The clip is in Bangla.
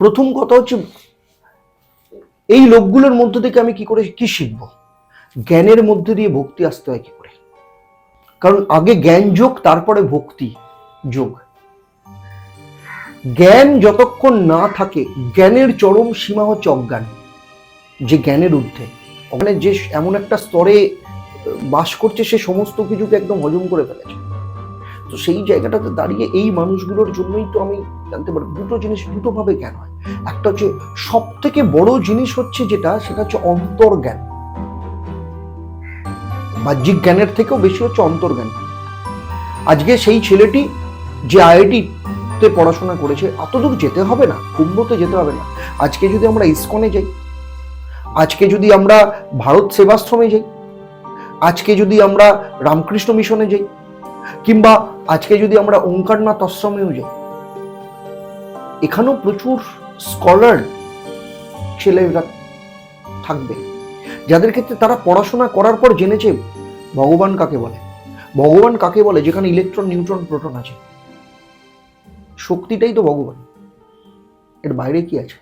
প্রথম কথা হচ্ছে, এই লোকগুলোর মধ্য থেকে আমি কি শিখবো? জ্ঞানের মধ্যে দিয়ে ভক্তি আসতে হয় কি করে? কারণ আগে জ্ঞান যোগ, তারপরে ভক্তি যোগ। জ্ঞান যতক্ষণ না থাকে, জ্ঞানের চরম সীমা হচ্ছে অজ্ঞান, যে জ্ঞানের ঊর্ধ্বে, ওখানে যে এমন একটা স্তরে বাস করছে, সে সমস্ত কিছুকে একদম হজম করে ফেলেছে। তো সেই জায়গাটাতে দাঁড়িয়ে এই মানুষগুলোর জন্যই তো আমি জানতে পারি দুটো জিনিস দুটোভাবে জ্ঞান হয়। একটা হচ্ছে, সব থেকে বড় জিনিস হচ্ছে সেটা হচ্ছে অন্তর্জ্ঞান। বাহ্যিক জ্ঞানের থেকেও বেশি হচ্ছে অন্তর্জ্ঞান। আজকে সেই ছেলেটি যে আইআইটিতে পড়াশোনা করেছে, অতদূর যেতে হবে না, কুম্ভতে যেতে হবে না। আজকে যদি আমরা ইসকনে যাই, আজকে যদি আমরা ভারত সেবাশ্রমে যাই, আজকে যদি আমরা রামকৃষ্ণ মিশনে যাই, কিংবা আজকে যদি আমরা ওঙ্কারনাথ আশ্রমেও যাই, এখানেও প্রচুর স্কলার ছেলেরা থাকবে, যাদের ক্ষেত্রে তারা পড়াশোনা করার পর জেনেছে ভগবান কাকে বলে। ভগবান কাকে বলে? যেখানে ইলেকট্রন, নিউট্রন, প্রোটন আছে। শক্তিটাই তো ভগবান, এর বাইরে কি আছে?